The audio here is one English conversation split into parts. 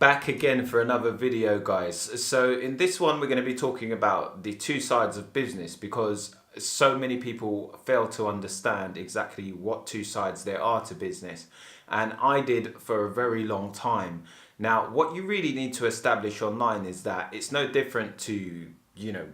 Back again for another video, guys. So in this one we're going to be talking about the two sides of business, because so many people fail to understand exactly what two sides there are to business, and I did for a very long time. Now what you really need to establish online is that it's no different to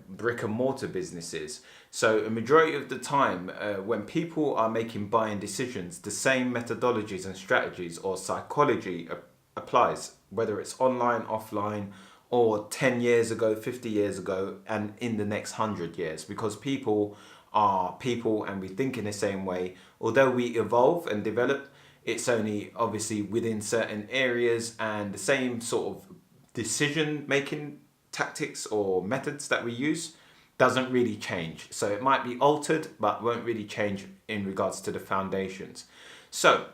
brick and mortar businesses. So a majority of the time, when people are making buying decisions, the same methodologies and strategies or psychology applies, whether it's online, offline, or 10 years ago, 50 years ago, and in the next 100 years, because people are people and we think in the same way. Although we evolve and develop, it's only obviously within certain areas, and the same sort of decision making tactics or methods that we use doesn't really change. So it might be altered but won't really change in regards to the foundations. So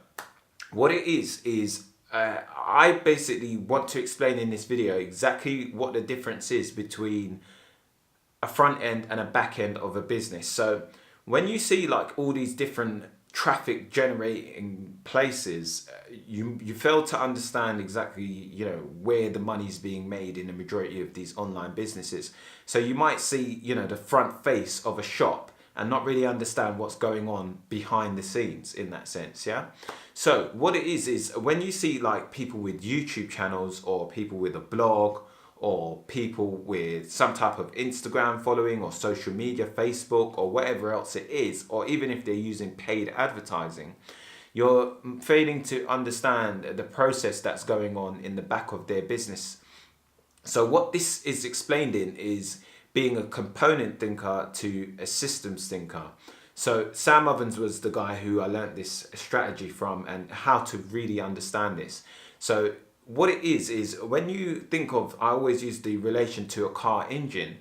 what it is I basically want to explain in this video exactly what the difference is between a front end and a back end of a business. So when you see like all these different traffic generating places, you fail to understand exactly where the money's being made in the majority of these online businesses. So you might see the front face of a shop and not really understand what's going on behind the scenes in that sense. Yeah. So what it is when you see like people with YouTube channels, or people with a blog, or people with some type of Instagram following or social media, Facebook or whatever else it is, or even if they're using paid advertising, you're failing to understand the process that's going on in the back of their business. So what this is explained in is being a component thinker to a systems thinker. So Sam Ovens was the guy who I learned this strategy from, and how to really understand this. So what it is when you think of, I always use the relation to a car engine.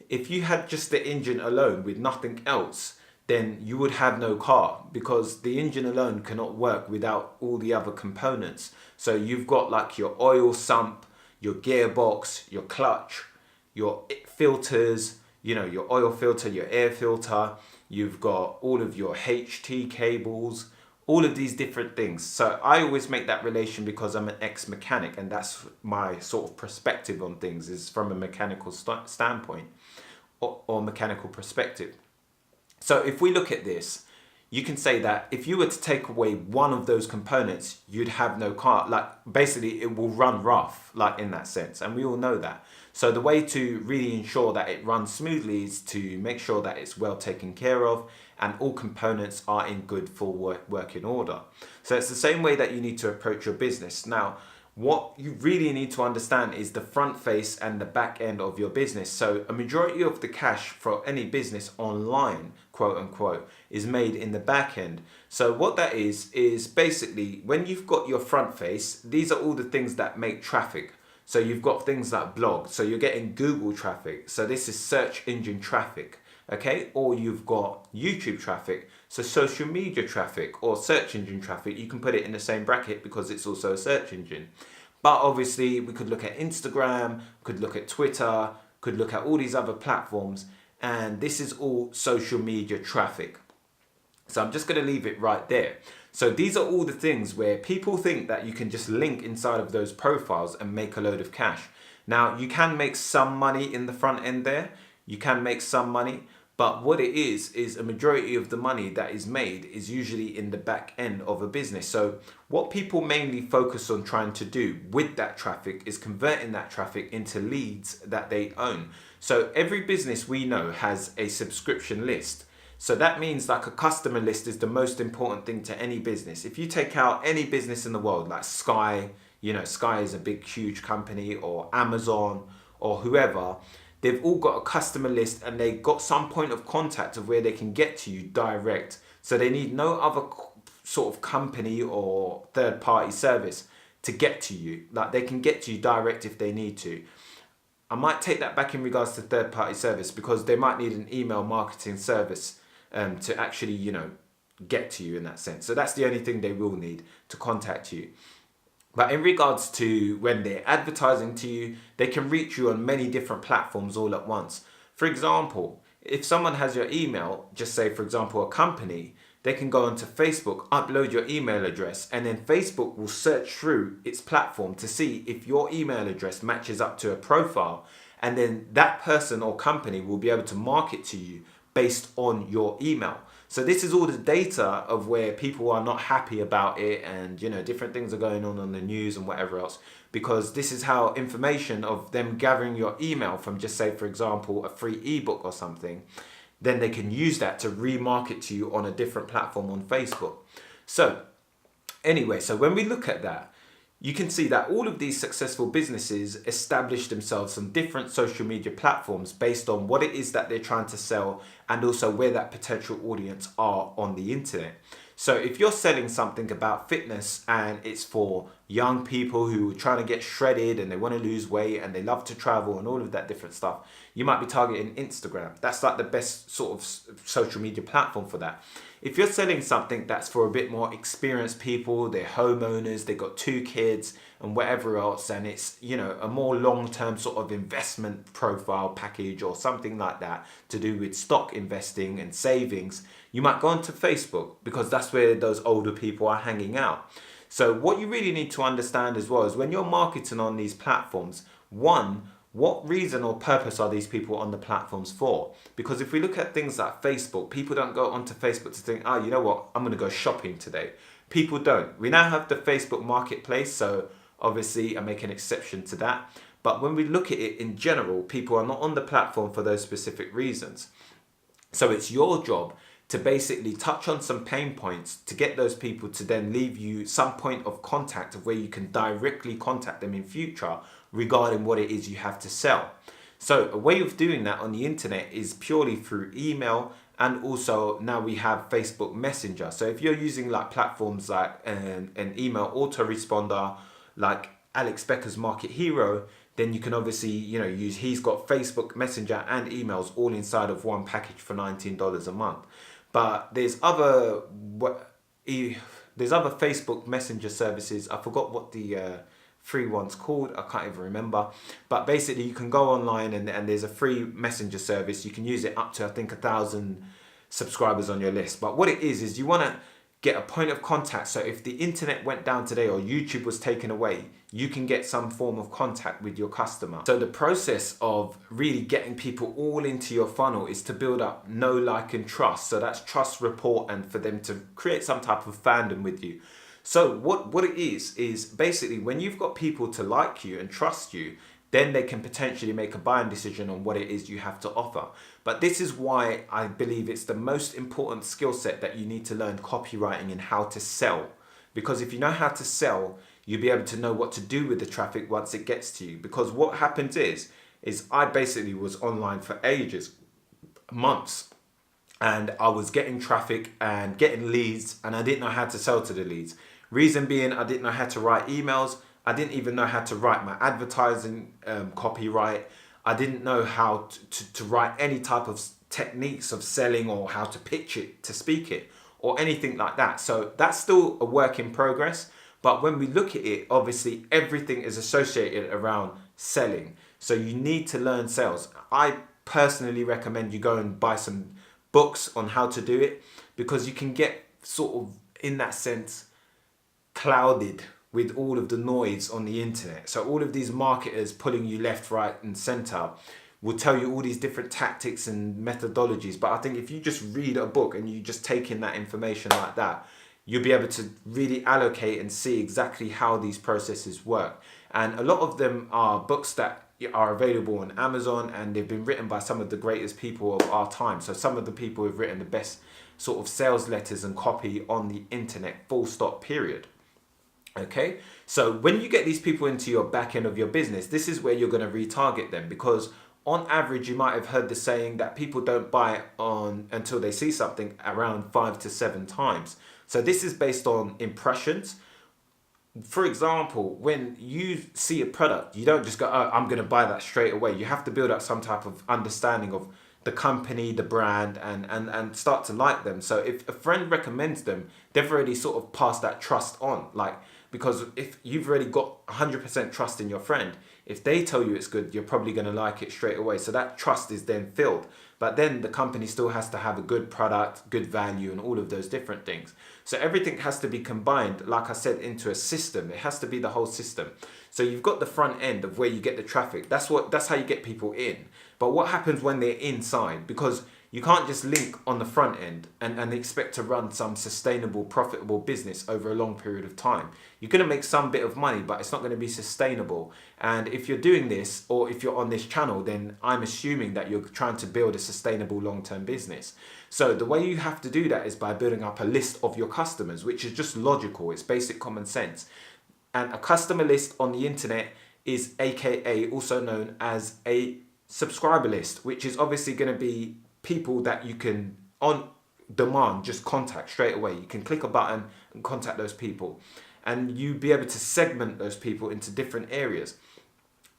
If you had just the engine alone with nothing else, then you would have no car, because the engine alone cannot work without all the other components. So you've got like your oil sump, your gearbox, your clutch, your filters, your oil filter, your air filter, you've got all of your HT cables, all of these different things. So I always make that relation because I'm an ex-mechanic, and that's my sort of perspective on things, is from a mechanical standpoint or mechanical perspective. So if we look at this, you can say that if you were to take away one of those components, you'd have no car. Like basically it will run rough, like in that sense. And we all know that. So the way to really ensure that it runs smoothly is to make sure that it's well taken care of and all components are in good full working order. So it's the same way that you need to approach your business. Now, what you really need to understand is the front face and the back end of your business. So a majority of the cash for any business online, quote unquote, is made in the back end. So what that is basically when you've got your front face, these are all the things that make traffic. So you've got things like blogs, so you're getting Google traffic. So this is search engine traffic, okay? Or you've got YouTube traffic, so social media traffic or search engine traffic. You can put it in the same bracket because it's also a search engine. But obviously we could look at Instagram, could look at Twitter, could look at all these other platforms, and this is all social media traffic. So I'm just going to leave it right there. So these are all the things where people think that you can just link inside of those profiles and make a load of cash. Now you can make some money in the front end there. You can make some money, but what it is a majority of the money that is made is usually in the back end of a business. So what people mainly focus on trying to do with that traffic is converting that traffic into leads that they own. So every business we know has a subscription list. So that means like a customer list is the most important thing to any business. If you take out any business in the world, like Sky, Sky is a big, huge company, or Amazon or whoever, they've all got a customer list and they got some point of contact of where they can get to you direct. So they need no other sort of company or third party service to get to you. Like they can get to you direct if they need to. I might take that back in regards to third party service, because they might need an email marketing service to actually, get to you in that sense. So that's the only thing they will need to contact you. But in regards to when they're advertising to you, they can reach you on many different platforms all at once. For example, if someone has your email, just say, for example, a company, they can go onto Facebook, upload your email address, and then Facebook will search through its platform to see if your email address matches up to a profile. And then that person or company will be able to market to you based on your email. So this is all the data of where people are not happy about it, and different things are going on the news and whatever else, because this is how information of them gathering your email from, just say for example, a free ebook or something, then they can use that to remarket to you on a different platform on Facebook. So anyway, so when we look at that, you can see that all of these successful businesses establish themselves on different social media platforms based on what it is that they're trying to sell, and also where that potential audience are on the internet. So if you're selling something about fitness and it's for young people who are trying to get shredded and they want to lose weight and they love to travel and all of that different stuff, you might be targeting Instagram. That's like the best sort of social media platform for that. If you're selling something that's for a bit more experienced people, they're homeowners, they got 2 kids and whatever else, and it's, a more long-term sort of investment profile package or something like that to do with stock investing and savings, you might go onto Facebook, because that's where those older people are hanging out. So what you really need to understand as well is, when you're marketing on these platforms, one, what reason or purpose are these people on the platforms for? Because if we look at things like Facebook, people don't go onto Facebook to think, oh, you know what, I'm going to go shopping today. People don't. We now have the Facebook marketplace, so obviously I make an exception to that. But when we look at it in general, people are not on the platform for those specific reasons. So it's your job to basically touch on some pain points to get those people to then leave you some point of contact of where you can directly contact them in future regarding what it is you have to sell. So a way of doing that on the internet is purely through email, and also now we have Facebook Messenger. So if you're using like platforms like an email autoresponder like Alex Becker's Market Hero, then you can obviously use, he's got Facebook Messenger and emails all inside of one package for $19 a month. But there's other Facebook Messenger services. I forgot what the free one's called. I can't even remember. But basically, you can go online and there's a free messenger service. You can use it up to, I think, 1,000 subscribers on your list. But what it is you want to get a point of contact. So if the internet went down today or YouTube was taken away, you can get some form of contact with your customer. So the process of really getting people all into your funnel is to build up know, like, and trust. So that's trust, rapport, and for them to create some type of fandom with you. So what it is basically, when you've got people to like you and trust you, then they can potentially make a buying decision on what it is you have to offer. But this is why I believe it's the most important skill set that you need to learn, copywriting and how to sell. Because if you know how to sell, you'll be able to know what to do with the traffic once it gets to you. Because what happens is I basically was online for ages, months, and I was getting traffic and getting leads, and I didn't know how to sell to the leads. Reason being, I didn't know how to write emails. I didn't even know how to write my advertising copyright. I didn't know how to write any type of techniques of selling, or how to pitch it, to speak it, or anything like that. So that's still a work in progress. But when we look at it, obviously everything is associated around selling. So you need to learn sales. I personally recommend you go and buy some books on how to do it, because you can get sort of, in that sense, clouded with all of the noise on the internet. So all of these marketers pulling you left, right, and center will tell you all these different tactics and methodologies. But I think if you just read a book and you just take in that information like that, you'll be able to really allocate and see exactly how these processes work. And a lot of them are books that are available on Amazon, and they've been written by some of the greatest people of our time. So some of the people who've written the best sort of sales letters and copy on the internet, full stop, period. Okay, so when you get these people into your back end of your business, this is where you're going to retarget them, because on average, you might have heard the saying that people don't buy on until they see something around 5 to 7 times. So this is based on impressions. For example, when you see a product, you don't just go, oh, I'm going to buy that straight away. You have to build up some type of understanding of the company, the brand, and start to like them. So if a friend recommends them, they've already sort of passed that trust on. Like, because if you've already got 100% trust in your friend, if they tell you it's good, you're probably going to like it straight away. So that trust is then filled. But then the company still has to have a good product, good value, and all of those different things. So everything has to be combined, like I said, into a system. It has to be the whole system. So you've got the front end of where you get the traffic. That's how you get people in. But what happens when they're inside? Because you can't just link on the front end and expect to run some sustainable, profitable business over a long period of time. You're going to make some bit of money, but it's not going to be sustainable. And if you're doing this, or if you're on this channel, then I'm assuming that you're trying to build a sustainable long-term business. So the way you have to do that is by building up a list of your customers, which is just logical. It's basic common sense. And a customer list on the internet is AKA also known as a subscriber list, which is obviously going to be people that you can on demand just contact straight away. You can click a button and contact those people, and you be able to segment those people into different areas.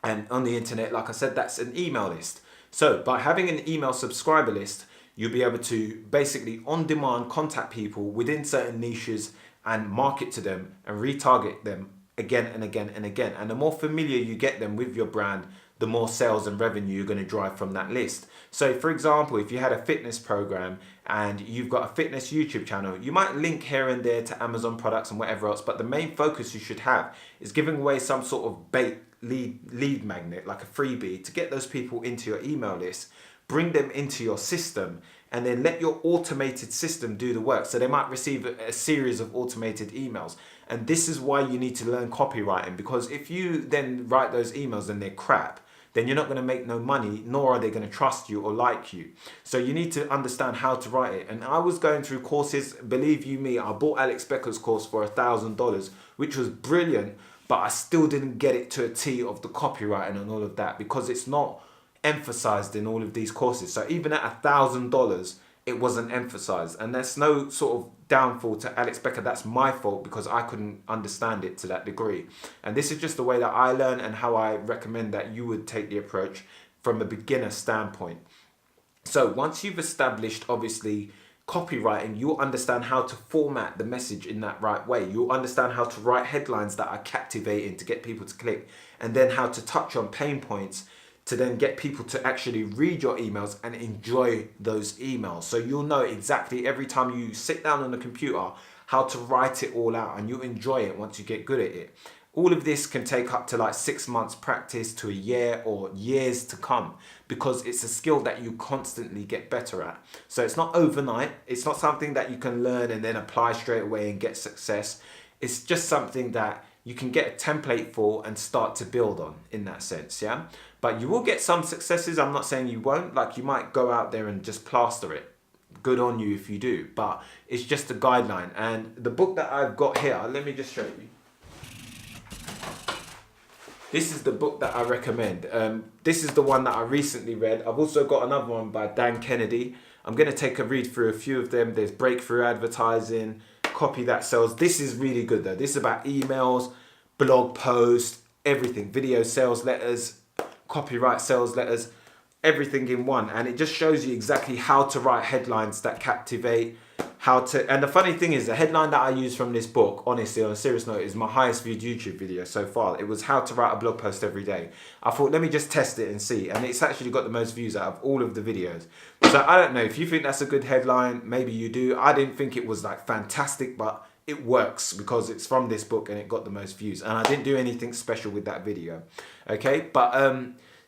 And on the internet, like I said, that's an email list. So by having an email subscriber list, you'll be able to basically on demand contact people within certain niches and market to them and retarget them again and again and again. And the more familiar you get them with your brand, the more sales and revenue you're going to drive from that list. So for example, if you had a fitness program and you've got a fitness YouTube channel, you might link here and there to Amazon products and whatever else, but the main focus you should have is giving away some sort of bait lead magnet, like a freebie, to get those people into your email list, bring them into your system, and then let your automated system do the work. So they might receive a series of automated emails. And this is why you need to learn copywriting, because if you then write those emails and they're crap, then you're not going to make no money, nor are they going to trust you or like you. So you need to understand how to write it. And I was going through courses, believe you me, I bought Alex Becker's course for $1,000, which was brilliant, but I still didn't get it to a T of the copywriting and all of that, because it's not emphasized in all of these courses. So even at $1,000, it wasn't emphasized. And there's no sort of downfall to Alex Becker. That's my fault, because I couldn't understand it to that degree. And this is just the way that I learn and how I recommend that you would take the approach from a beginner standpoint. So once you've established, obviously, copywriting, you'll understand how to format the message in that right way. You'll understand how to write headlines that are captivating to get people to click, and then how to touch on pain points to then get people to actually read your emails and enjoy those emails. So you'll know exactly every time you sit down on the computer how to write it all out, and you'll enjoy it once you get good at it. All of this can take up to like 6 months practice to a year or years to come, because it's a skill that you constantly get better at. So it's not overnight. It's not something that you can learn and then apply straight away and get success. It's just something that you can get a template for and start to build on in that sense, yeah? But you will get some successes. I'm not saying you won't. Like, you might go out there and just plaster it. Good on you if you do. But it's just a guideline. And the book that I've got here, let me just show you. This is the book that I recommend. This is the one that I recently read. I've also got another one by Dan Kennedy. I'm going to take a read through a few of them. There's Breakthrough Advertising, Copy That Sells. This is really good though. This is about emails, blog posts, everything. Video sales letters, copyright sales letters, everything in one. And it just shows you exactly how to write headlines that captivate, and the funny thing is, the headline that I use from this book, honestly, on a serious note, is my highest viewed YouTube video so far. It was how to write a blog post every day. I thought, let me just test it and see. And it's actually got the most views out of all of the videos. So I don't know, if you think that's a good headline, maybe you do. I didn't think it was like fantastic, but it works because it's from this book and it got the most views. And I didn't do anything special with that video. Okay, but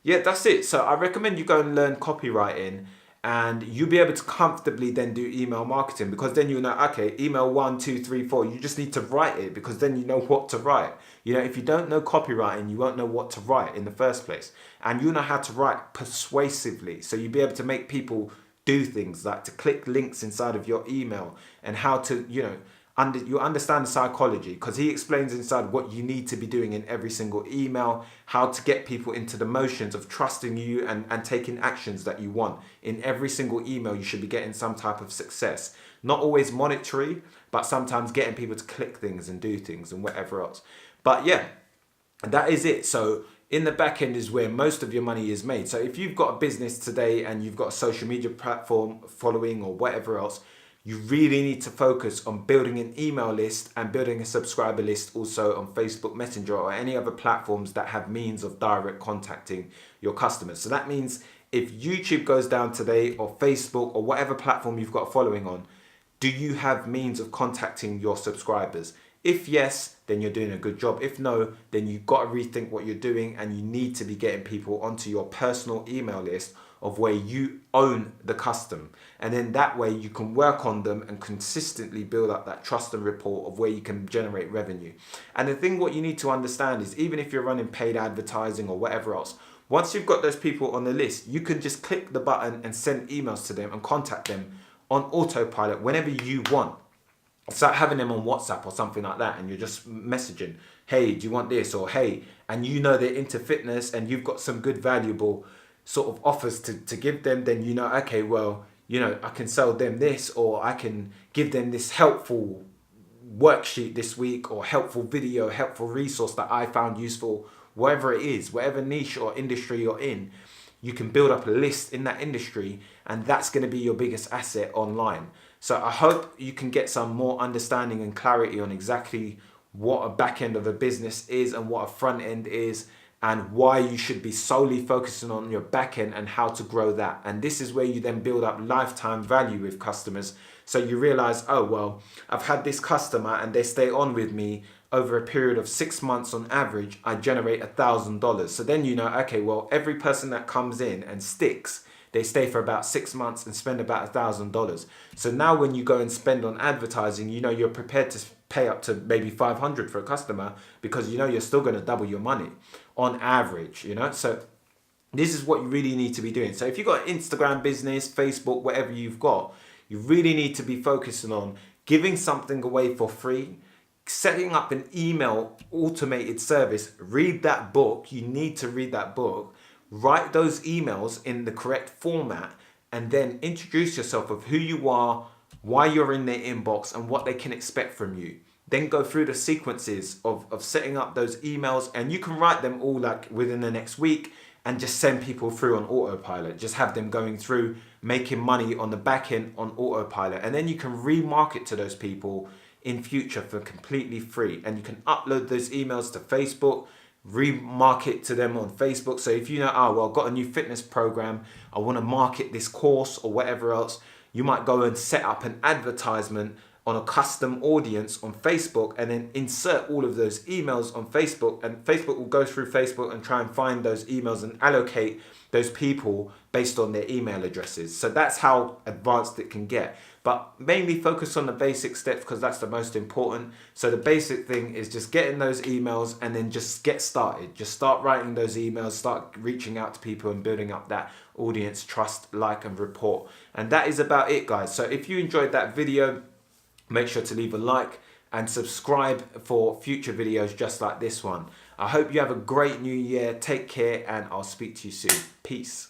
yeah, that's it. So I recommend you go and learn copywriting, and you'll be able to comfortably then do email marketing, because then you know, okay, email 1, 2, 3, 4. You just need to write it, because then you know what to write. You know, if you don't know copywriting, you won't know what to write in the first place. And you know how to write persuasively. So you'll be able to make people do things like to click links inside of your email, and how to, you know, you understand the psychology, because he explains inside what you need to be doing in every single email, how to get people into the motions of trusting you and taking actions that you want. In every single email, you should be getting some type of success. Not always monetary, but sometimes getting people to click things and do things and whatever else. But yeah, that is it. So in the back end is where most of your money is made. So if you've got a business today and you've got a social media platform following or whatever else, you really need to focus on building an email list and building a subscriber list also on Facebook Messenger or any other platforms that have means of direct contacting your customers. So that means if YouTube goes down today, or Facebook, or whatever platform you've got a following on, do you have means of contacting your subscribers? If yes, then you're doing a good job. If no, then you've got to rethink what you're doing, and you need to be getting people onto your personal email list of where you own the custom. And then that way you can work on them and consistently build up that trust and rapport of where you can generate revenue. And the thing what you need to understand is, even if you're running paid advertising or whatever else, once you've got those people on the list, you can just click the button and send emails to them and contact them on autopilot whenever you want. Start having them on WhatsApp or something like that, and you're just messaging, hey, do you want this? Or hey, and you know they're into fitness and you've got some good valuable sort of offers to give them, then you know, okay, well, you know, I can sell them this, or I can give them this helpful worksheet this week, or helpful video, helpful resource that I found useful, whatever it is, whatever niche or industry you're in. You can build up a list in that industry, and that's going to be your biggest asset online. So I hope you can get some more understanding and clarity on exactly what a back end of a business is and what a front end is, and why you should be solely focusing on your back end and how to grow that. And this is where you then build up lifetime value with customers. So you realize, oh, well, I've had this customer and they stay on with me over a period of 6 months on average, I generate $1,000. So then you know, okay, well, every person that comes in and sticks, they stay for about 6 months and spend about $1,000. So now when you go and spend on advertising, you know you're prepared to pay up to maybe 500 for a customer, because you know you're still going to double your money on average, you know. So this is what you really need to be doing. So if you've got an Instagram business, Facebook, whatever you've got, you really need to be focusing on giving something away for free, setting up an email automated service. Read that book. You need to read that book. Write those emails in the correct format, and then introduce yourself of who you are, why you're in their inbox, and what they can expect from you. Then go through the sequences of setting up those emails, and you can write them all like within the next week and just send people through on autopilot. Just have them going through, making money on the back end on autopilot. And then you can remarket to those people in future for completely free. And you can upload those emails to Facebook, remarket to them on Facebook. So if you know, oh, well, I've got a new fitness program, I want to market this course or whatever else, you might go and set up an advertisement on a custom audience on Facebook, and then insert all of those emails on Facebook, and Facebook will go through Facebook and try and find those emails and allocate those people based on their email addresses. So that's how advanced it can get. But mainly focus on the basic steps, because that's the most important. So the basic thing is just getting those emails, and then just get started. Just start writing those emails, start reaching out to people and building up that audience trust, like, and rapport. And that is about it, guys. So if you enjoyed that video, make sure to leave a like and subscribe for future videos just like this one. I hope you have a great new year. Take care, and I'll speak to you soon. Peace.